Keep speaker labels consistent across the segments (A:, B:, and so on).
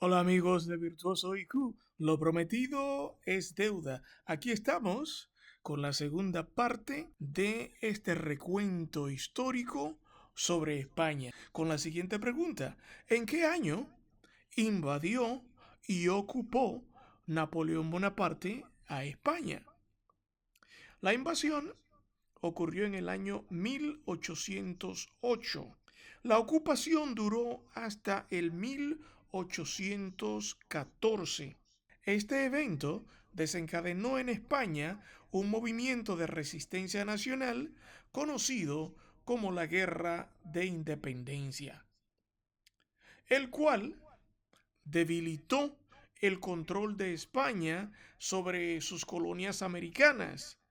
A: Hola amigos de Virtuoso IQ, lo prometido es deuda. Aquí estamos con la segunda parte de este recuento histórico sobre España, con la siguiente pregunta. ¿En qué año invadió y ocupó Napoleón Bonaparte a España? La invasión ocurrió en el año 1808. La ocupación duró hasta el 1814. Este evento desencadenó en España un movimiento de resistencia nacional conocido como la Guerra de Independencia, el cual debilitó el control de España sobre sus colonias americanas,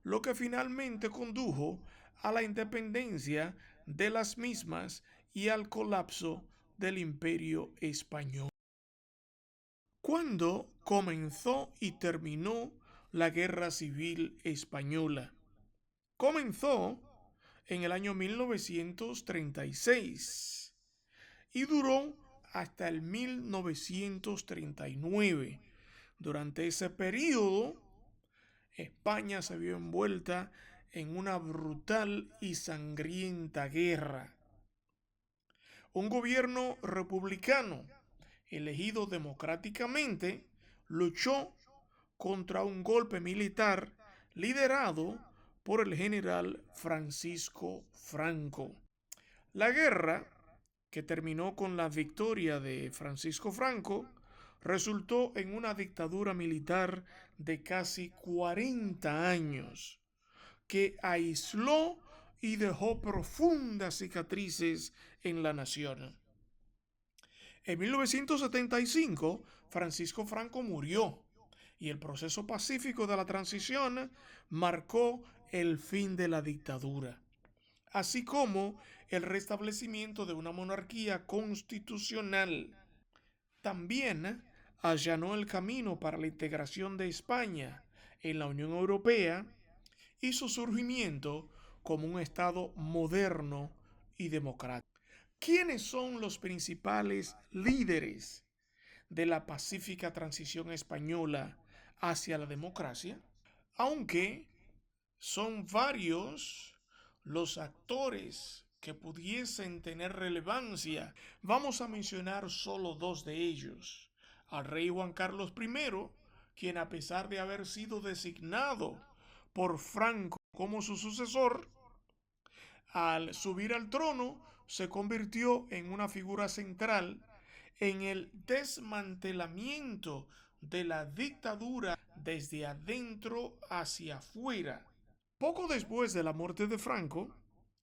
A: lo que finalmente condujo a la independencia de las mismas y al colapso del Imperio Español. ¿Cuándo comenzó y terminó la Guerra Civil Española? Comenzó en el año 1936 y duró hasta el 1939. Durante ese periodo, España se vio envuelta en una brutal y sangrienta guerra. Un gobierno republicano, elegido democráticamente, luchó contra un golpe militar liderado por el general Francisco Franco. La guerra, que terminó con la victoria de Francisco Franco, resultó en una dictadura militar de casi 40 años, que aisló y dejó profundas cicatrices en la nación. En 1975, Francisco Franco murió y el proceso pacífico de la transición marcó el fin de la dictadura, así como el restablecimiento de una monarquía constitucional. También allanó el camino para la integración de España en la Unión Europea y su surgimiento como un Estado moderno y democrático. ¿Quiénes son los principales líderes de la pacífica transición española hacia la democracia? Aunque son varios los actores que pudiesen tener relevancia, vamos a mencionar solo dos de ellos. Al rey Juan Carlos I, quien a pesar de haber sido designado por Franco como su sucesor, al subir al trono se convirtió en una figura central en el desmantelamiento de la dictadura desde adentro hacia afuera. Poco después de la muerte de Franco,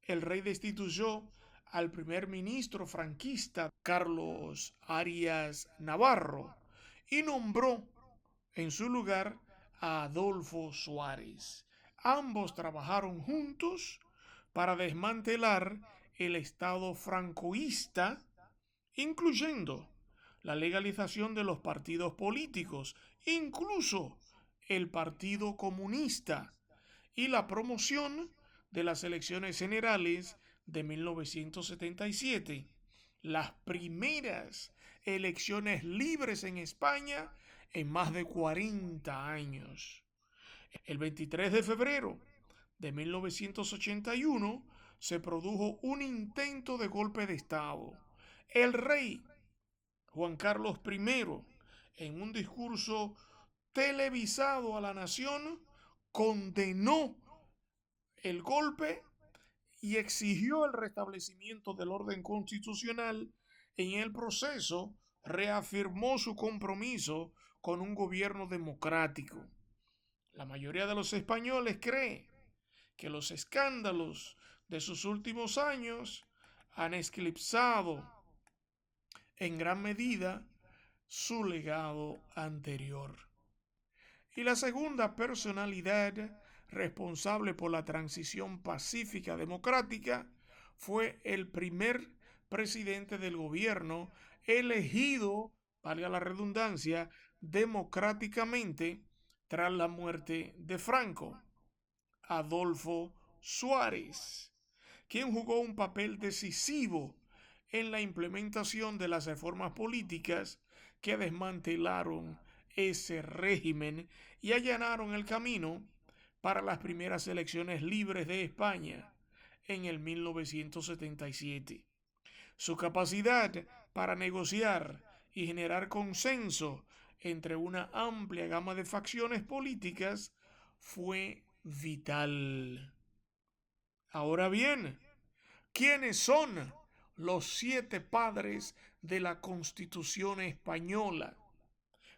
A: el rey destituyó al primer ministro franquista Carlos Arias Navarro y nombró en su lugar a Adolfo Suárez. Ambos trabajaron juntos para desmantelar el Estado francoísta, incluyendo la legalización de los partidos políticos, incluso el Partido Comunista, y la promoción de las elecciones generales de 1977, las primeras elecciones libres en España en más de 40 años. El 23 de febrero de 1981 se produjo un intento de golpe de Estado. El rey Juan Carlos I, en un discurso televisado a la nación, condenó el golpe y exigió el restablecimiento del orden constitucional. En el proceso reafirmó su compromiso con un gobierno democrático. La mayoría de los españoles cree que los escándalos de sus últimos años han eclipsado en gran medida su legado anterior. Y la segunda personalidad responsable por la transición pacífica democrática fue el primer presidente del gobierno elegido, valga la redundancia, democráticamente tras la muerte de Franco, Adolfo Suárez, quien jugó un papel decisivo en la implementación de las reformas políticas que desmantelaron ese régimen y allanaron el camino para las primeras elecciones libres de España en el 1977. Su capacidad para negociar y generar consenso entre una amplia gama de facciones políticas fue vital. Ahora bien, ¿quiénes son los 7 padres de la Constitución española?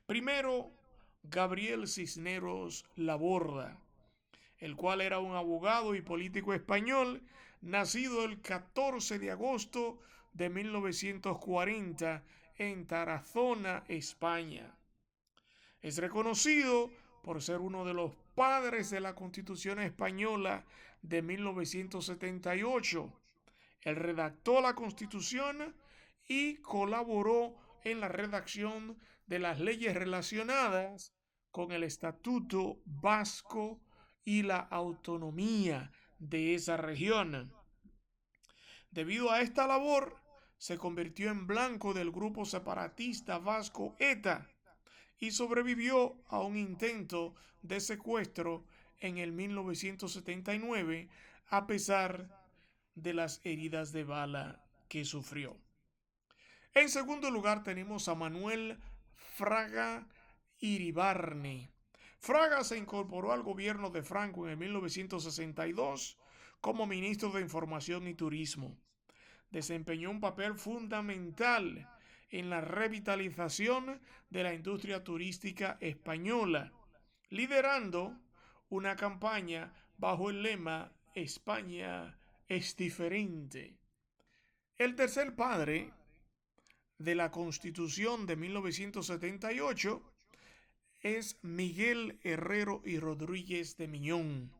A: Primero, Gabriel Cisneros Laborda, el cual era un abogado y político español, nacido el 14 de agosto de 1940 en Tarazona, España. Es reconocido por ser uno de los padres de la Constitución española de 1978. Él redactó la Constitución y colaboró en la redacción de las leyes relacionadas con el Estatuto Vasco y la autonomía de esa región. Debido a esta labor, se convirtió en blanco del grupo separatista vasco ETA y sobrevivió a un intento de secuestro en el 1979 a pesar de las heridas de bala que sufrió. En segundo lugar tenemos a Manuel Fraga Iribarne. Fraga se incorporó al gobierno de Franco en el 1962 como ministro de Información y Turismo. Desempeñó un papel fundamental en la revitalización de la industria turística española, liderando una campaña bajo el lema España es diferente. El tercer padre de la Constitución de 1978 es Miguel Herrero y Rodríguez de Miñón,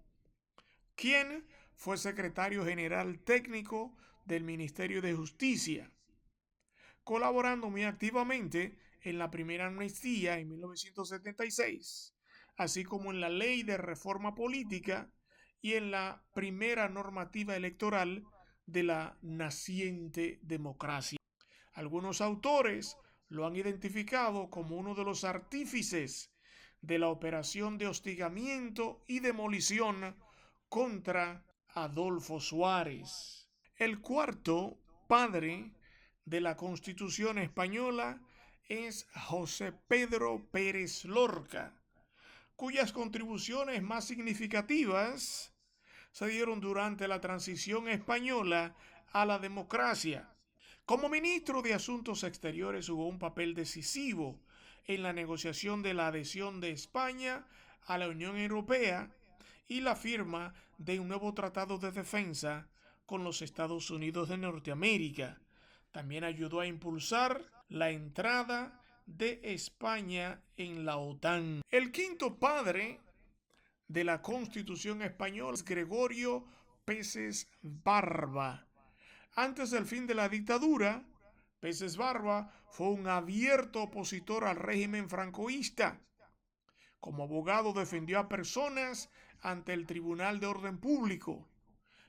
A: quien fue secretario general técnico del Ministerio de Justicia, colaborando muy activamente en la primera amnistía en 1976, así como en la ley de reforma política y en la primera normativa electoral de la naciente democracia. Algunos autores lo han identificado como uno de los artífices de la operación de hostigamiento y demolición contra Adolfo Suárez. El cuarto padre de la Constitución española es José Pedro Pérez Lorca, cuyas contribuciones más significativas se dieron durante la transición española a la democracia. Como ministro de Asuntos Exteriores jugó un papel decisivo en la negociación de la adhesión de España a la Unión Europea y la firma de un nuevo tratado de defensa con los Estados Unidos de Norteamérica. También ayudó a impulsar la entrada de España en la OTAN. El quinto padre de la Constitución española es Gregorio Peces Barba. Antes del fin de la dictadura, Peces Barba fue un abierto opositor al régimen francoísta. Como abogado defendió a personas ante el Tribunal de Orden Público,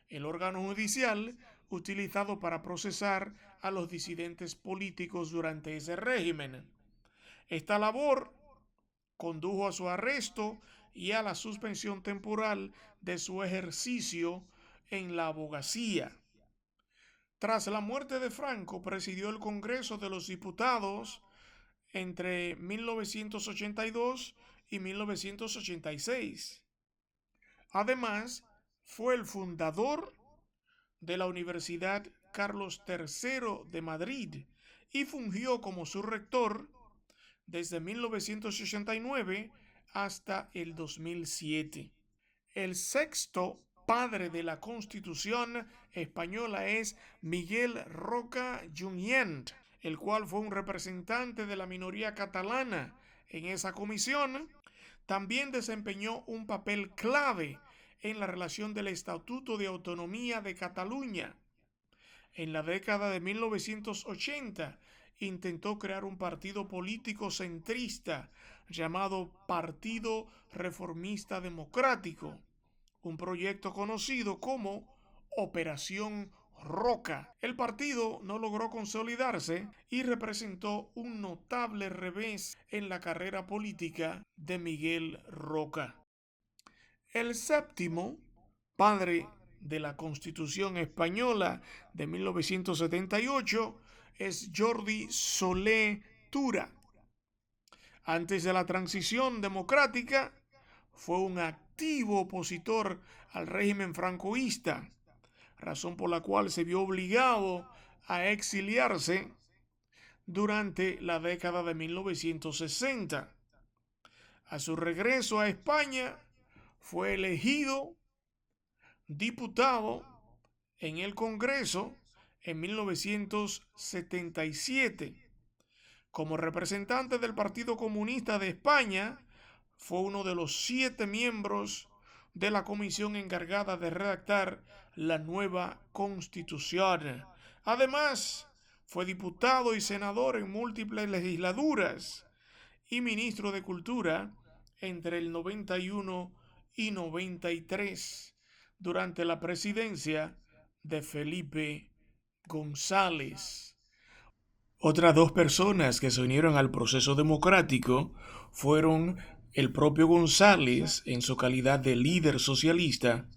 A: el órgano judicial utilizado para procesar a los disidentes políticos durante ese régimen. Esta labor condujo a su arresto y a la suspensión temporal de su ejercicio en la abogacía. Tras la muerte de Franco, presidió el Congreso de los Diputados entre 1982 y 1986. Además, fue el fundador de la Universidad Carlos III de Madrid y fungió como su rector desde 1989 hasta el 2007. El sexto padre de la Constitución española es Miguel Roca Junyent, el cual fue un representante de la minoría catalana en esa comisión. También desempeñó un papel clave en la relación del Estatuto de Autonomía de Cataluña. En la década de 1980 intentó crear un partido político centrista llamado Partido Reformista Democrático, un proyecto conocido como Operación Roca. El partido no logró consolidarse y representó un notable revés en la carrera política de Miguel Roca. El séptimo, padre de la Constitución Española de 1978, es Jordi Solé Tura. Antes de la transición democrática, fue un activo opositor al régimen francoísta, razón por la cual se vio obligado a exiliarse durante la década de 1960. A su regreso a España, fue elegido diputado en el Congreso en 1977. Como representante del Partido Comunista de España, fue uno de los 7 miembros de la comisión encargada de redactar la nueva Constitución. Además, fue diputado y senador en múltiples legislaturas y ministro de Cultura entre el 91 y 93 durante la presidencia de Felipe González. Otras 2 personas que se unieron al proceso democrático fueron el propio González en su calidad de líder socialista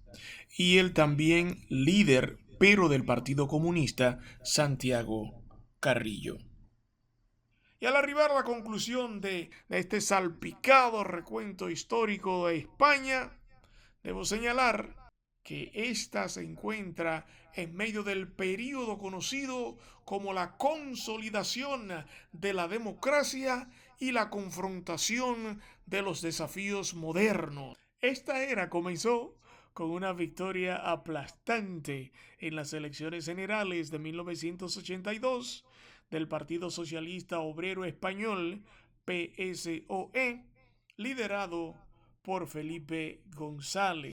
A: y el también líder, pero del Partido Comunista, Santiago Carrillo. Y al arribar a la conclusión de este salpicado recuento histórico de España, debo señalar que ésta se encuentra en medio del período conocido como la consolidación de la democracia y la confrontación de los desafíos modernos. Esta era comenzó con una victoria aplastante en las elecciones generales de 1982 del Partido Socialista Obrero Español, PSOE, liderado por Felipe González.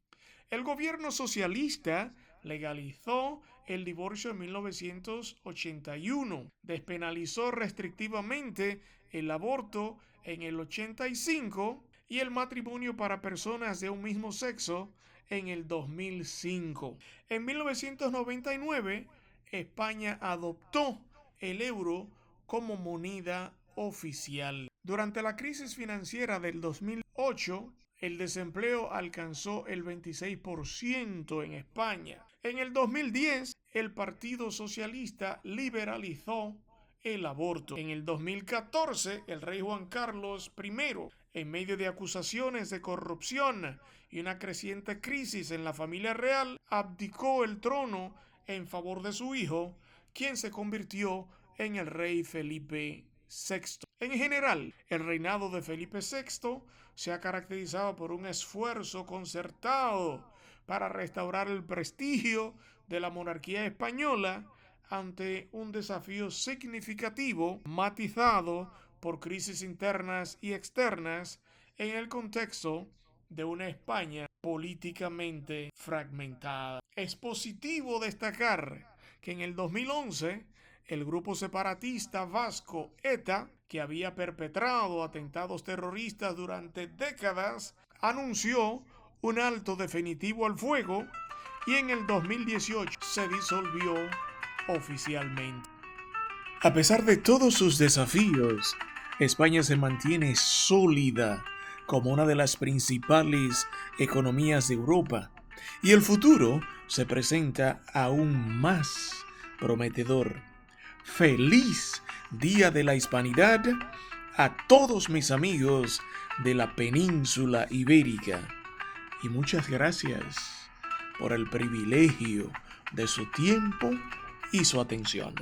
A: El gobierno socialista legalizó el divorcio en 1981, despenalizó restrictivamente el aborto en el 85 y el matrimonio para personas de un mismo sexo en el 2005. En 1999, España adoptó el euro como moneda oficial. Durante la crisis financiera del 2008, el desempleo alcanzó el 26% en España. En el 2010, el Partido Socialista liberalizó el aborto. En el 2014, el rey Juan Carlos I, en medio de acusaciones de corrupción y una creciente crisis en la familia real, abdicó el trono en favor de su hijo, quien se convirtió en el rey Felipe VI. En general, el reinado de Felipe VI se ha caracterizado por un esfuerzo concertado para restaurar el prestigio de la monarquía española ante un desafío significativo matizado por crisis internas y externas en el contexto de una España políticamente fragmentada. Es positivo destacar que en el 2011 el grupo separatista vasco ETA, que había perpetrado atentados terroristas durante décadas, anunció un alto definitivo al fuego y en el 2018 se disolvió oficialmente. A pesar de todos sus desafíos, España se mantiene sólida como una de las principales economías de Europa y el futuro se presenta aún más prometedor. ¡Feliz Día de la Hispanidad a todos mis amigos de la península ibérica! Y muchas gracias por el privilegio de su tiempo y su atención.